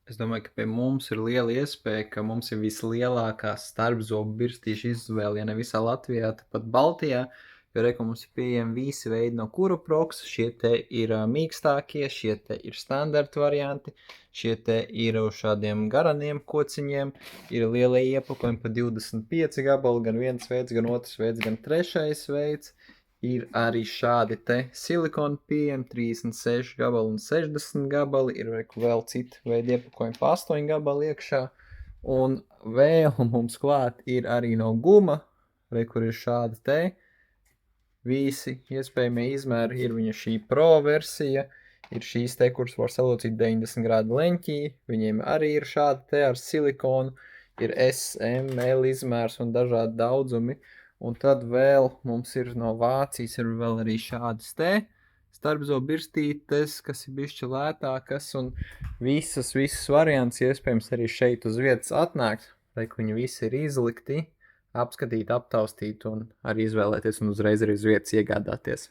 Es domāju, ka pie mums ir liela iespēja, ka mums ir vislielākā starpzobu birstīšu izvēle, ja ne visā Latvijā, tad pat Baltijā, jo reka mums ir pieejami visi veidi no Kuroproks, šie te ir mīkstākie, šie te ir standarta varianti, šie te ir uz šādiem garaniem kociņiem, ir lielie iepakojumi pa 25 gabali, gan viens veids, gan otrs veids, gan trešais veids. Ir arī šādi te silikoni pieejami, 36 gabali un 60 gabali, ir vēl citi veidi iepakojumi pa 8 gabali iekšā, un vēl mums klāt ir arī no guma, kur ir šādi te, visi iespējamie izmēri, ir viņa šī Pro versija, ir šīs te, kuras var salocīt 90 grādu leņķī, viņiem arī ir šādi te ar silikonu, ir S, M, L izmērs un dažādi daudzumi. Un tad vēl mums ir no Vācijas ir vēl arī šādas te starpzobu birstītes, kas ir bišķi lētākas, un visas variants iespējams arī šeit uz vietas atnākt, lai viņi visi ir izlikti, apskatīt, aptaustīt un arī izvēlēties un uzreiz arī uz vietas iegādāties.